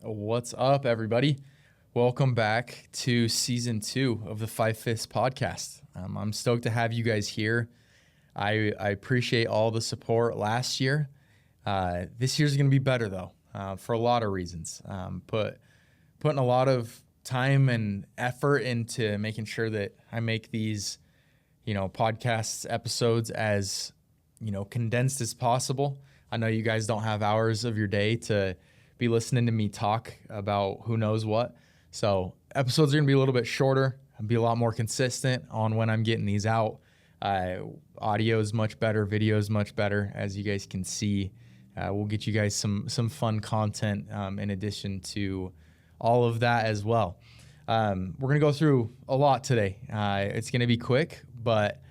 What's up, everybody? Welcome back to season 2 of the Five Fifths podcast. I'm stoked to have you guys here. I appreciate all the support last year. This year's going to be better, though, for a lot of reasons. Putting a lot of time and effort into making sure that I make these, podcasts episodes as, condensed as possible. I know you guys don't have hours of your day to be listening to me talk about who knows what. So episodes are going to be a little bit shorter and be a lot more consistent on when I'm getting these out. Audio is much better. Video is much better, as you guys can see. We'll get you guys some fun content in addition to all of that as well. We're going to go through a lot today. It's going to be quick, but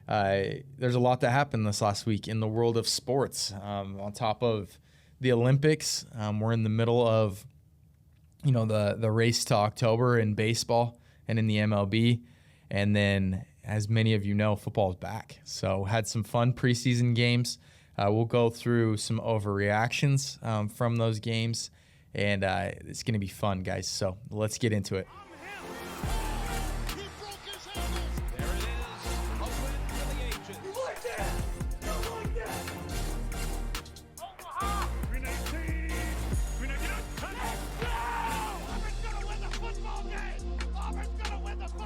there's a lot that happened this last week in the world of sports. On top of the Olympics, we're in the middle of, the race to October in baseball and in the MLB. And then, as many of you know, football is back. So had some fun preseason games. We'll go through some overreactions from those games. And it's going to be fun, guys. So let's get into it.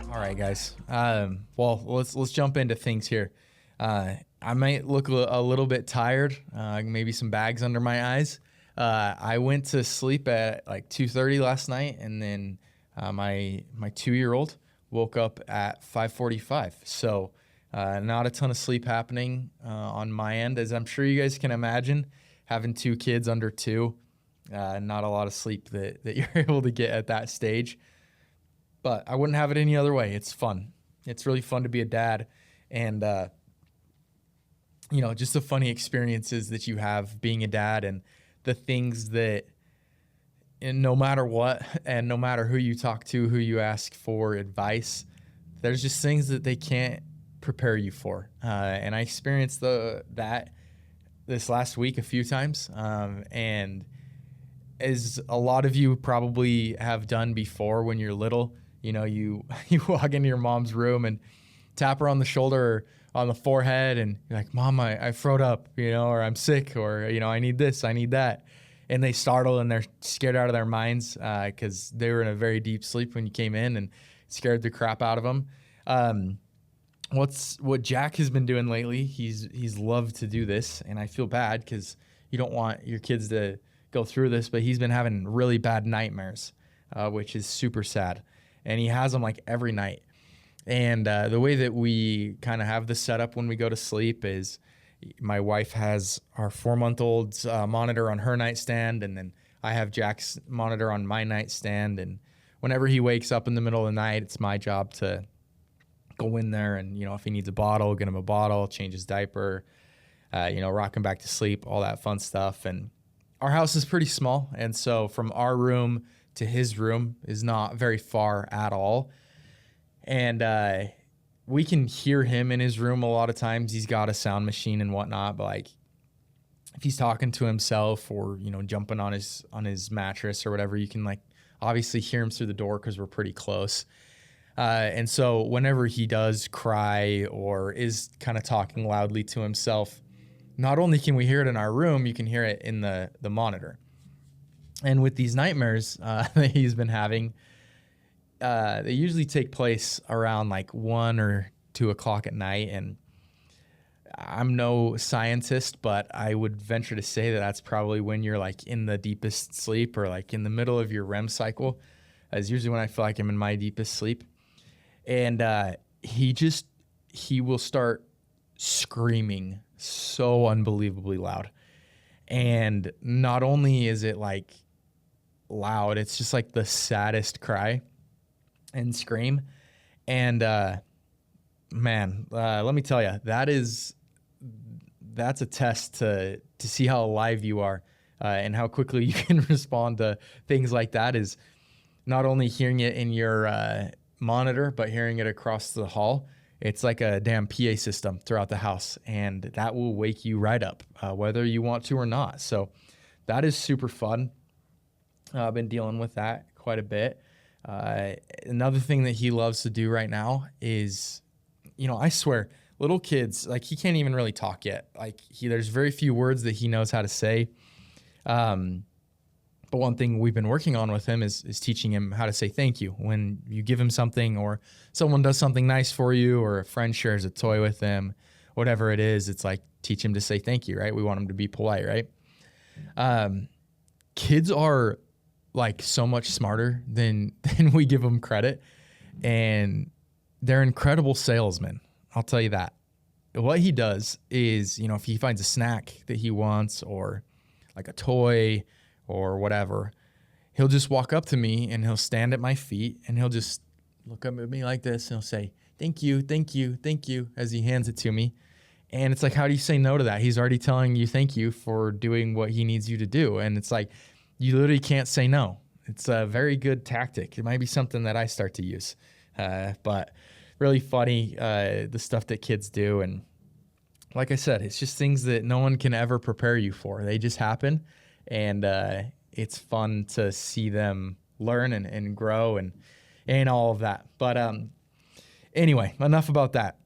All right, guys. Well, let's jump into things here. I might look a little bit tired, maybe some bags under my eyes. I went to sleep at like 2:30 last night, and then my 2-year-old woke up at 5:45. So not a ton of sleep happening on my end, as I'm sure you guys can imagine. Having 2 kids under 2, not a lot of sleep that you're able to get at that stage. But I wouldn't have it any other way. It's fun. It's really fun to be a dad. And, just the funny experiences that you have being a dad and the things that, and no matter what, and no matter who you talk to, who you ask for advice, there's just things that they can't prepare you for. And I experienced that this last week a few times. And as a lot of you probably have done before when you're little, you walk into your mom's room and tap her on the shoulder or on the forehead and you're like, Mom, I froed up, or I'm sick, or, I need this, I need that. And they startle and they're scared out of their minds because they were in a very deep sleep when you came in and scared the crap out of them. What Jack has been doing lately, he's loved to do this, and I feel bad because you don't want your kids to go through this, but he's been having really bad nightmares, which is super sad. And he has them like every night. And the way that we kind of have this set up when we go to sleep is my wife has our 4-month-old's monitor on her nightstand, and then I have Jack's monitor on my nightstand. And whenever he wakes up in the middle of the night, it's my job to go in there and, if he needs a bottle, get him a bottle, change his diaper, rock him back to sleep, all that fun stuff. And our house is pretty small, and so from our room to his room is not very far at all. And we can hear him in his room a lot of times. He's got a sound machine and whatnot, but like if he's talking to himself or, jumping on his mattress or whatever, you can like obviously hear him through the door because we're pretty close. And so whenever he does cry or is kind of talking loudly to himself, not only can we hear it in our room, you can hear it in the monitor. And with these nightmares that he's been having, they usually take place around like 1 or 2 o'clock at night. And I'm no scientist, but I would venture to say that that's probably when you're like in the deepest sleep or like in the middle of your REM cycle. Is usually when I feel like I'm in my deepest sleep. And he will start screaming so unbelievably loud. And not only is it like loud, it's just like the saddest cry and scream. And man, let me tell you, that's a test to see how alive you are and how quickly you can respond to things like that. Is not only hearing it in your monitor, but hearing it across the hall. It's like a damn PA system throughout the house, and that will wake you right up, whether you want to or not. So that is super fun. I've been dealing with that quite a bit. Another thing that he loves to do right now is, I swear, little kids, like, he can't even really talk yet. Like, there's very few words that he knows how to say. But one thing we've been working on with him is teaching him how to say thank you when you give him something, or someone does something nice for you, or a friend shares a toy with him, whatever it is. It's like, teach him to say thank you, right? We want him to be polite, right? Kids are like so much smarter than we give them credit, and they're incredible salesmen. I'll tell you that. What he does is, if he finds a snack that he wants, or like a toy or whatever, he'll just walk up to me and he'll stand at my feet and he'll just look up at me like this and he'll say, thank you, thank you, thank you, as he hands it to me. And it's like, how do you say no to that? He's already telling you thank you for doing what he needs you to do. And it's like, you literally can't say no. It's a very good tactic. It might be something that I start to use. But really funny, the stuff that kids do. And like I said, it's just things that no one can ever prepare you for. They just happen. And it's fun to see them learn and grow and all of that. But anyway, enough about that.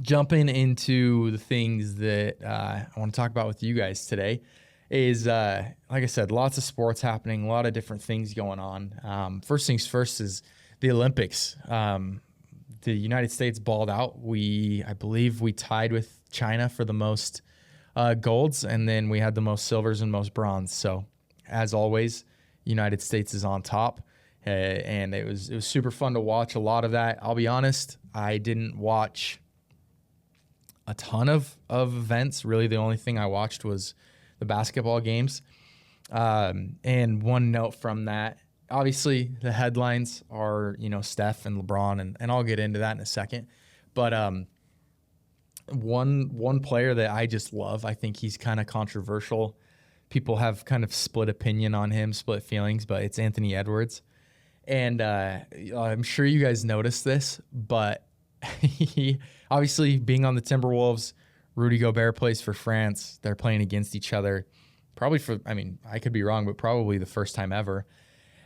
Jumping into the things that I want to talk about with you guys today is, like I said, lots of sports happening, a lot of different things going on. First things first is the Olympics. The United States balled out. I believe we tied with China for the most golds, and then we had the most silvers and most bronze. So, as always, United States is on top, and it was super fun to watch a lot of that. I'll be honest, I didn't watch a ton of events. Really, the only thing I watched was the basketball games. And one note from that, obviously, the headlines are, Steph and LeBron, and I'll get into that in a second. But one player that I just love, I think he's kind of controversial. People have kind of split opinion on him, split feelings, but it's Anthony Edwards. And I'm sure you guys noticed this, but he obviously, being on the Timberwolves, Rudy Gobert plays for France. They're playing against each other, probably I could be wrong, but probably the first time ever.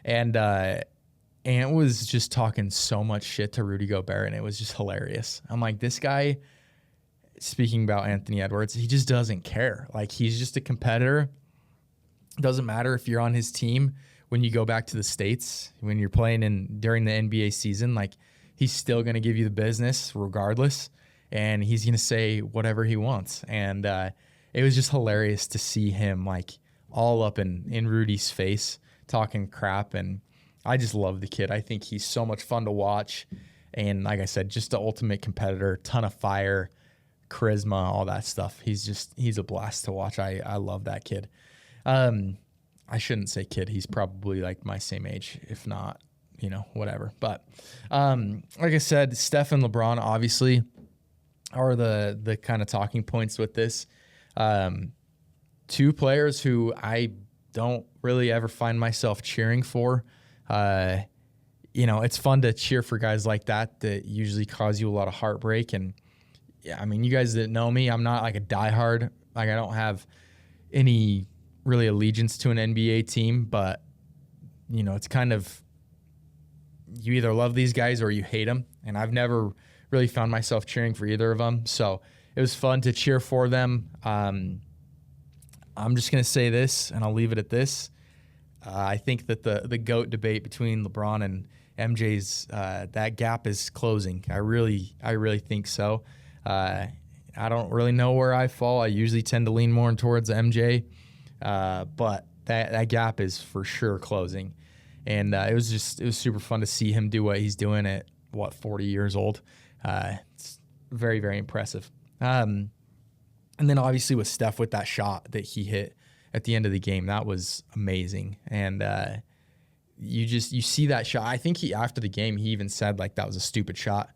And Ant was just talking so much shit to Rudy Gobert, and it was just hilarious. I'm like, this guy, speaking about Anthony Edwards, he just doesn't care. Like, he's just a competitor. Doesn't matter if you're on his team when you go back to the States, when you're playing during the NBA season, like, he's still going to give you the business regardless, and he's going to say whatever he wants. And it was just hilarious to see him, like, all up in Rudy's face, talking crap, and I just love the kid. I think he's so much fun to watch, and like I said, just the ultimate competitor, ton of fire, charisma, all that stuff. He's a blast to watch. I love that kid. I shouldn't say kid. He's probably like my same age, if not, whatever. But like I said, Steph and LeBron obviously are the kind of talking points with this. Two players who I don't really ever find myself cheering for. It's fun to cheer for guys like that usually cause you a lot of heartbreak. And yeah, I mean, you guys that know me, I'm not like a diehard. Like, I don't have any really allegiance to an NBA team, but it's kind of, you either love these guys or you hate them. And I've never really found myself cheering for either of them. So it was fun to cheer for them. I'm just going to say this, and I'll leave it at this. I think that the GOAT debate between LeBron and MJ's, that gap is closing. I really think so. I don't really know where I fall. I usually tend to lean more towards MJ, but that gap is for sure closing. And it was super fun to see him do what he's doing at 40 years old. It's very, very impressive. And then obviously with Steph, with that shot that he hit at the end of the game, that was amazing. And you see that shot. I think after the game, he even said like that was a stupid shot.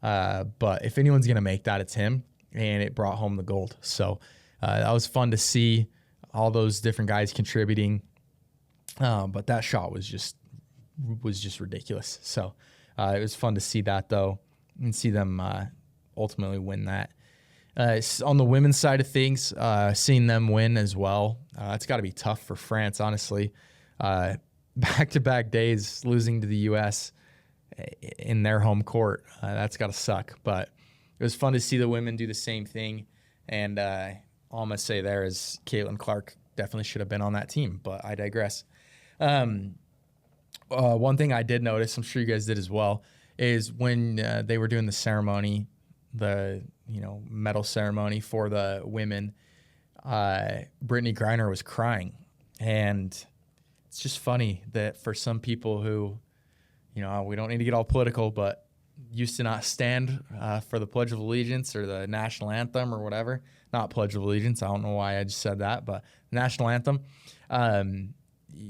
But if anyone's going to make that, it's him. And it brought home the gold. So that was fun to see all those different guys contributing. But that shot was just ridiculous. So it was fun to see that, though, and see them ultimately win that. On the women's side of things, seeing them win as well, it's got to be tough for France, honestly. back-to-back days losing to the U.S. in their home court. That's got to suck. But it was fun to see the women do the same thing. And all I'm going to say there is Caitlin Clark definitely should have been on that team, but I digress. One thing I did notice, I'm sure you guys did as well, is when they were doing the ceremony, the medal ceremony for the women, Brittany Griner was crying. And it's just funny that for some people who, we don't need to get all political, but used to not stand for the Pledge of Allegiance or the national anthem or whatever. Not Pledge of Allegiance. I don't know why I just said that, but national anthem.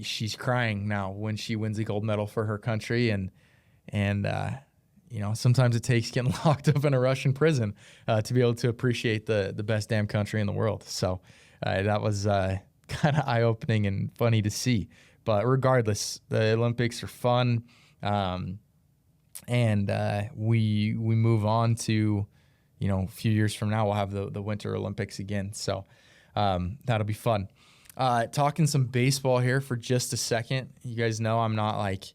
She's crying now when she wins a gold medal for her country. And sometimes it takes getting locked up in a Russian prison to be able to appreciate the best damn country in the world. So that was kind of eye-opening and funny to see. But regardless, the Olympics are fun. And we move on to, a few years from now, we'll have the Winter Olympics again. So that'll be fun. Talking some baseball here for just a second. You guys know I'm not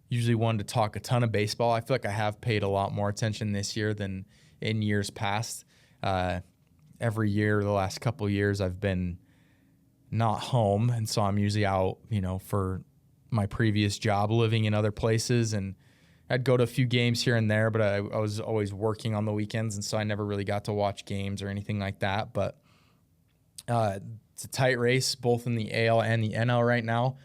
usually one to talk a ton of baseball. I feel like I have paid a lot more attention this year than in years past. Every year, the last couple of years, I've been not home. And so I'm usually out, for my previous job, living in other places, and I'd go to a few games here and there, but I was always working on the weekends, and so I never really got to watch games or anything like that. But it's a tight race, both in the AL and the NL right now.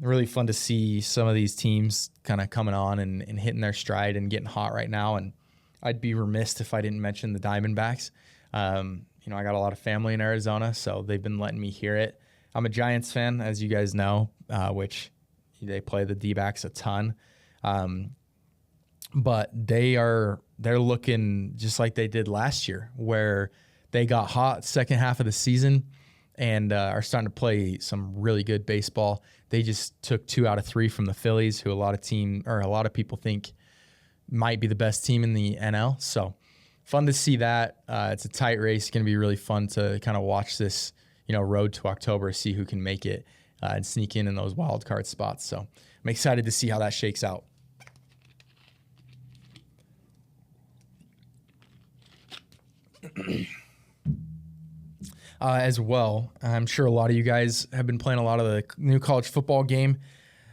Really fun to see some of these teams kind of coming on and hitting their stride and getting hot right now. And I'd be remiss if I didn't mention the Diamondbacks. I got a lot of family in Arizona, so they've been letting me hear it. I'm a Giants fan, as you guys know, which they play the D-backs a ton. But they're looking just like they did last year, where they got hot second half of the season and are starting to play some really good baseball. They just took 2 out of 3 from the Phillies, who a lot of people think might be the best team in the NL. So fun to see that. It's a tight race. It's going to be really fun to kind of watch this, road to October, see who can make it and sneak in those wild card spots. So I'm excited to see how that shakes out. As well, I'm sure a lot of you guys have been playing a lot of the new college football game.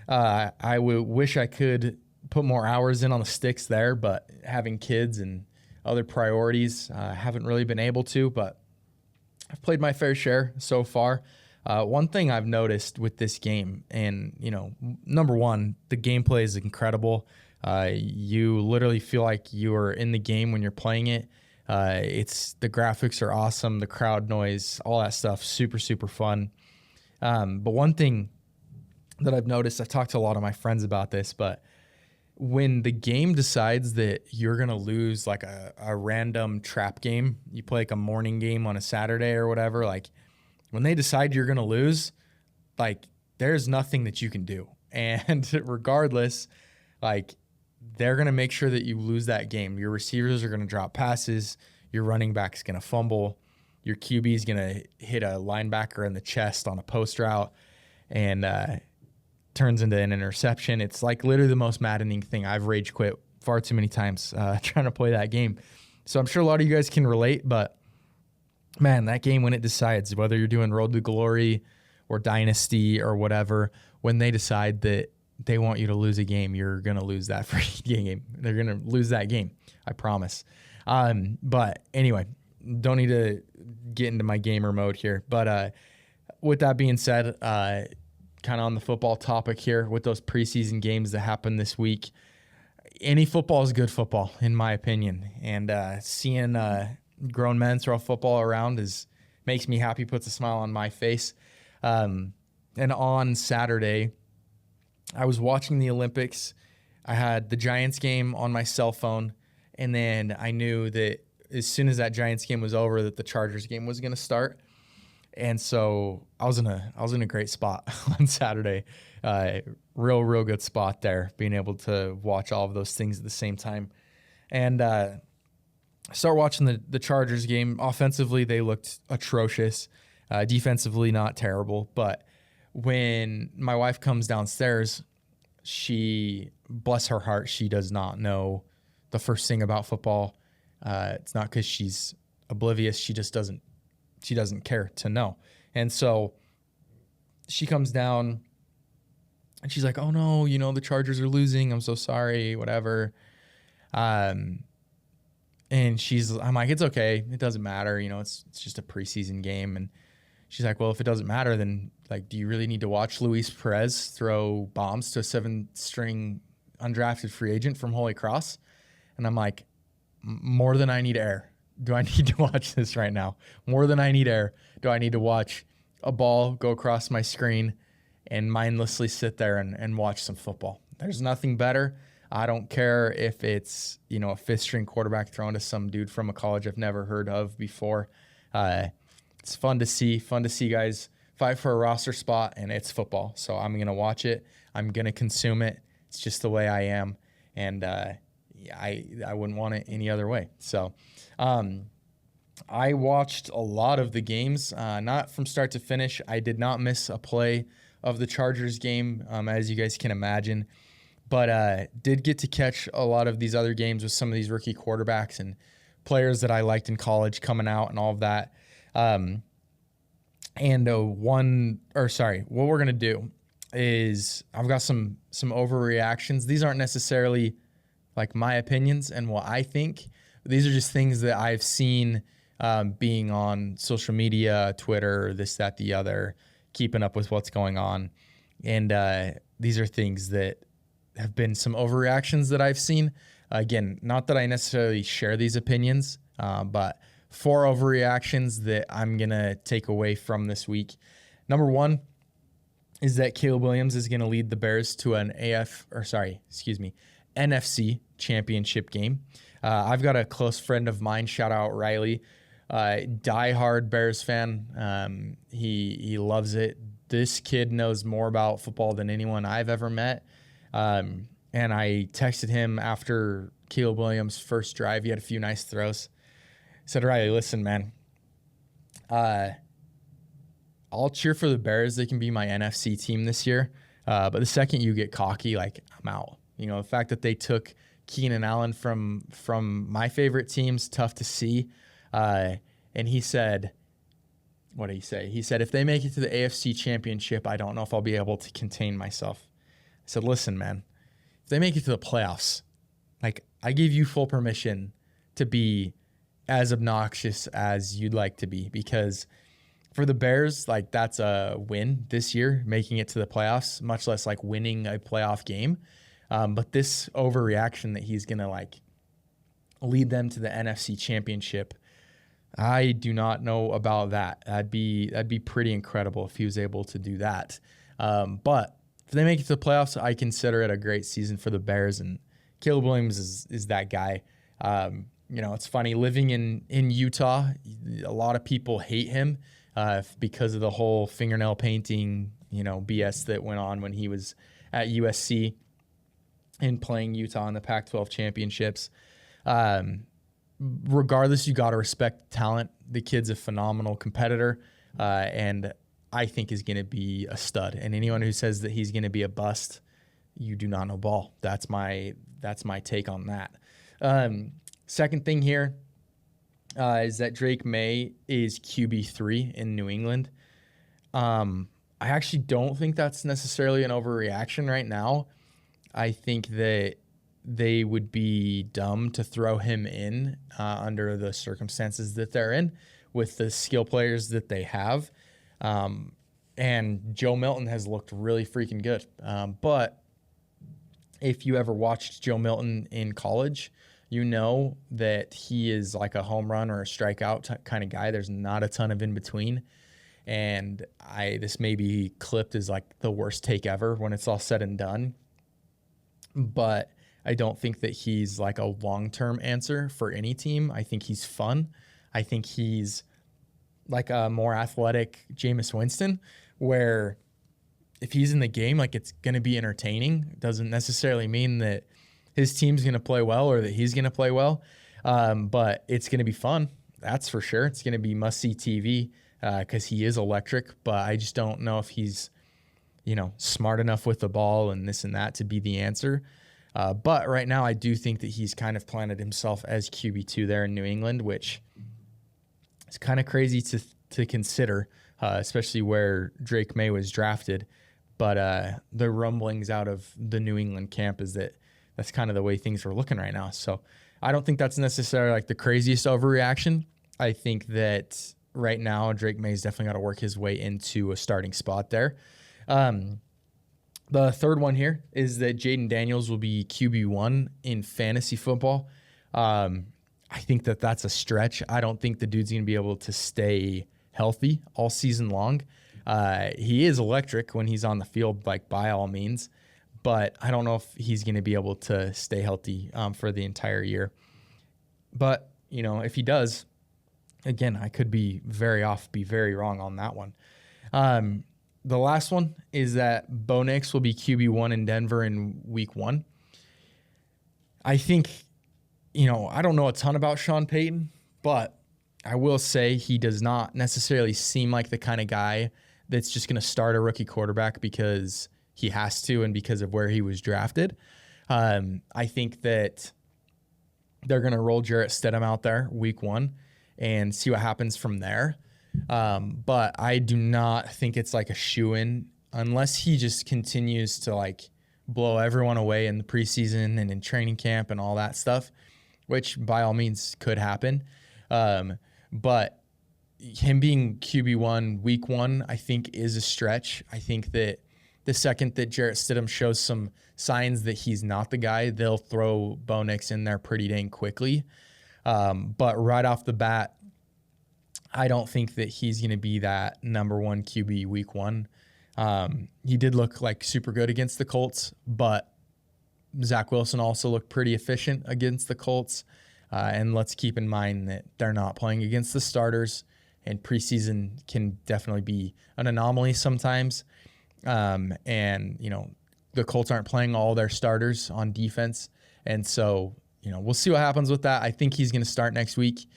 I wish I could put more hours in on the sticks there, but having kids and other priorities, haven't really been able to, but I've played my fair share so far. One thing I've noticed with this game, and, number one, the gameplay is incredible. You literally feel like you are in the game when you're playing it. The graphics are awesome, the crowd noise, all that stuff, super, super fun. But one thing that I've noticed, I've talked to a lot of my friends about this, but when the game decides that you're going to lose a random trap game, you play a morning game on a Saturday or whatever, when they decide you're going to lose, there's nothing that you can do. And regardless, they're going to make sure that you lose that game. Your receivers are going to drop passes. Your running back's going to fumble. Your QB is going to hit a linebacker in the chest on a post route and turns into an interception. It's literally the most maddening thing. I've rage quit far too many times trying to play that game. So I'm sure a lot of you guys can relate, but man, that game, when it decides, whether you're doing Road to Glory or Dynasty or whatever, when they decide that they want you to lose a game, you're going to lose that freaking game. They're going to lose that game. I promise. But anyway, don't need to get into my gamer mode here. But with that being said, kind of on the football topic here, with those preseason games that happened this week, any football is good football, in my opinion. And seeing grown men throw football around makes me happy, puts a smile on my face. And on Saturday, I was watching the Olympics. I had the Giants game on my cell phone, and then I knew that as soon as that Giants game was over, that the Chargers game was going to start. And so I was in a great spot on Saturday. Real good spot there, being able to watch all of those things at the same time. And start watching the Chargers game. Offensively, they looked atrocious. Defensively, not terrible. But when my wife comes downstairs, she, bless her heart, she does not know the first thing about football. It's not because she's oblivious. She just doesn't care to know. And so she comes down and she's like, oh no, the Chargers are losing. I'm so sorry, whatever. And I'm like, it's okay. It doesn't matter. It's just a preseason game. And she's like, well, if it doesn't matter, then do you really need to watch Luis Perez throw bombs to a 7-string undrafted free agent from Holy Cross? And I'm like, more than I need air. Do I need to watch this right now? More than I need air. Do I need to watch a ball go across my screen and mindlessly sit there and watch some football? There's nothing better. I don't care if it's, a 5th-string quarterback thrown to some dude from a college I've never heard of before. It's fun to see guys fight for a roster spot, and it's football. So I'm going to watch it. I'm going to consume it. It's just the way I am. And I wouldn't want it any other way. So I watched a lot of the games, not from start to finish. I did not miss a play of the Chargers game, as you guys can imagine. But did get to catch a lot of these other games with some of these rookie quarterbacks and players that I liked in college coming out and all of that. What we're going to do is I've got some overreactions. These aren't necessarily like my opinions and what I think. These are just things that I've seen being on social media, Twitter, this, that, the other, keeping up with what's going on. And these are things that have been some overreactions that I've seen. Again, not that I necessarily share these opinions, but 4 overreactions that I'm going to take away from this week. Number 1 is that Caleb Williams is going to lead the Bears to an NFC championship game. I've got a close friend of mine, shout out Riley, diehard Bears fan. He loves it. This kid knows more about football than anyone I've ever met. And I texted him after Caleb Williams' first drive. He had a few nice throws. I said, Riley, listen, man, I'll cheer for the Bears. They can be my NFC team this year. But the second you get cocky, I'm out. The fact that they took Keenan Allen from my favorite teams, tough to see. And he said, what did he say? He said, if they make it to the AFC Championship, I don't know if I'll be able to contain myself. I said, listen, man, if they make it to the playoffs, I give you full permission to be as obnoxious as you'd like to be, because for the Bears, that's a win this year, making it to the playoffs, much less winning a playoff game. But this overreaction that he's going to lead them to the NFC Championship, I do not know about that. That'd be pretty incredible if he was able to do that. But if they make it to the playoffs, I consider it a great season for the Bears, and Caleb Williams is that guy. It's funny living in Utah. A lot of people hate him because of the whole fingernail painting, BS that went on when he was at USC and playing Utah in the Pac-12 championships. Regardless, you got to respect talent. The kid's a phenomenal competitor, and I think is going to be a stud. And anyone who says that he's going to be a bust, you do not know ball. That's my take on that. Second thing here is that Drake May is QB3 in New England. I actually don't think that's necessarily an overreaction right now. I think that they would be dumb to throw him in under the circumstances that they're in with the skill players that they have. And Joe Milton has looked really freaking good. But if you ever watched Joe Milton in college, you know that he is like a home run or a strikeout kind of guy. There's not a ton of in between. And this may be clipped as the worst take ever when it's all said and done. But I don't think that he's a long-term answer for any team. I think he's fun. I think he's a more athletic Jameis Winston, where if he's in the game, it's going to be entertaining. It doesn't necessarily mean that his team's going to play well or that he's going to play well, but it's going to be fun. That's for sure. It's going to be must-see TV because he is electric, but I just don't know if he's smart enough with the ball and this and that to be the answer. But right now, I do think that he's kind of planted himself as QB2 there in New England, which is kind of crazy to consider, especially where Drake May was drafted. But the rumblings out of the New England camp is that that's kind of the way things are looking right now. So I don't think that's necessarily like the craziest overreaction. I think that right now Drake May's definitely got to work his way into a starting spot there. The third one here is that Jaden Daniels will be QB1 in fantasy football. I think that that's a stretch. I don't think the dude's going to be able to stay healthy all season long. He is electric when he's on the field, like by all means, but I don't know if he's going to be able to stay healthy for the entire year. But, if he does, again, I could be very wrong on that one. The last one is that Bo Nix will be QB1 in Denver in week 1. I think, I don't know a ton about Sean Payton, but I will say he does not necessarily seem like the kind of guy that's just going to start a rookie quarterback because he has to and because of where he was drafted. I think that they're going to roll Jarrett Stidham out there week 1 and see what happens from there. But I do not think it's like a shoo-in unless he just continues to like blow everyone away in the preseason and in training camp and all that stuff, which by all means could happen. But him being QB1 week 1, I think is a stretch. I think that the second that Jarrett Stidham shows some signs that he's not the guy, they'll throw Bo Nix in there pretty dang quickly. But right off the bat, I don't think that he's going to be that number 1 QB week 1. He did look like super good against the Colts, but Zach Wilson also looked pretty efficient against the Colts. And let's keep in mind that they're not playing against the starters, and preseason can definitely be an anomaly sometimes. And, the Colts aren't playing all their starters on defense. And so, we'll see what happens with that. I think he's going to start next week,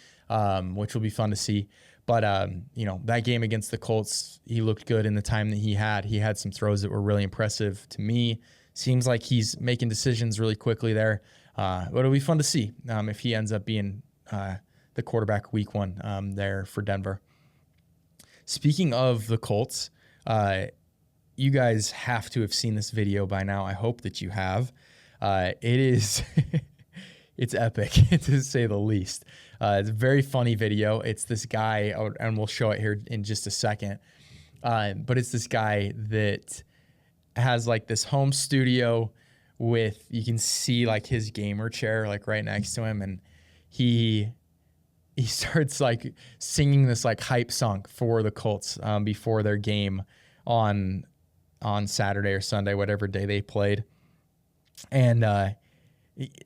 which will be fun to see. But, that game against the Colts, he looked good in the time that he had. He had some throws that were really impressive to me. Seems like he's making decisions really quickly there. But it'll be fun to see if he ends up being the quarterback week 1 there for Denver. Speaking of the Colts, you guys have to have seen this video by now. I hope that you have. It is it's epic to say the least. It's a very funny video. It's this guy, and we'll show it here in just a second. But it's this guy that has like this home studio with, you can see like his gamer chair like right next to him, and he starts like singing this like hype song for the Colts before their game on Saturday or Sunday, whatever day they played. And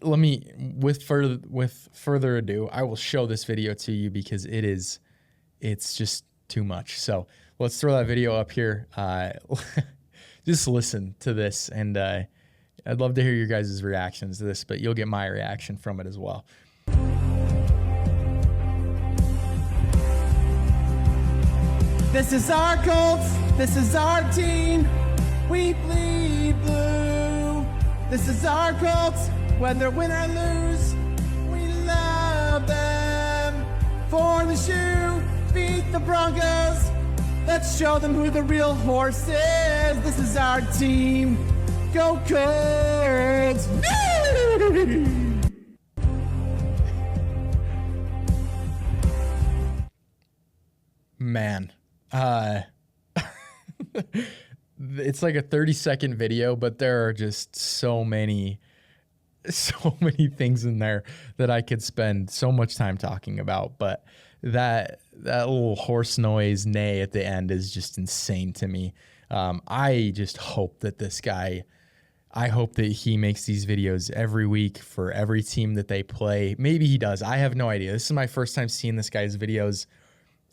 with further ado, I will show this video to you because it's just too much. So let's throw that video up here. Just listen to this, and I'd love to hear your guys' reactions to this, but you'll get my reaction from it as well. This is our Colts, this is our team, we bleed blue. This is our Colts, whether win or lose, we love them. For the shoe, beat the Broncos, let's show them who the real horse is. This is our team, go Colts! Man. It's like a 30-second video, but there are just so many things in there that I could spend so much time talking about. But that little horse noise neigh at the end is just insane to me. I just hope that I hope that he makes these videos every week for every team that they play. Maybe he does. I have no idea. This is my first time seeing this guy's videos.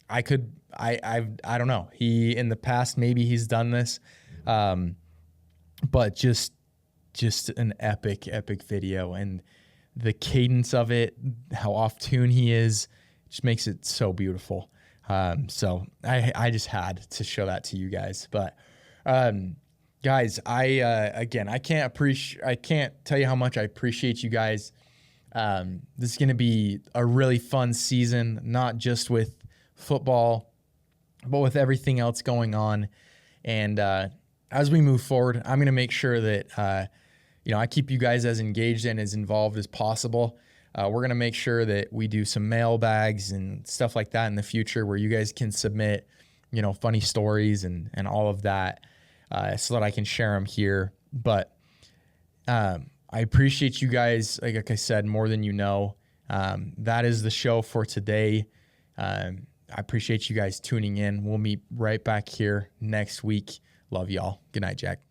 I don't know. He, in the past, maybe he's done this. But just an epic video, and the cadence of it, how off tune he is, just makes it so beautiful. So I just had to show that to you guys. But Guys, I can't tell you how much I appreciate you guys. This is going to be a really fun season, not just with football, but with everything else going on. And as we move forward, I'm going to make sure that I keep you guys as engaged and as involved as possible. We're going to make sure that we do some mailbags and stuff like that in the future, where you guys can submit, funny stories and all of that. So that I can share them here. But I appreciate you guys, like I said, more than you know. That is the show for today. I appreciate you guys tuning in. We'll meet right back here next week. Love y'all. Good night, Jack.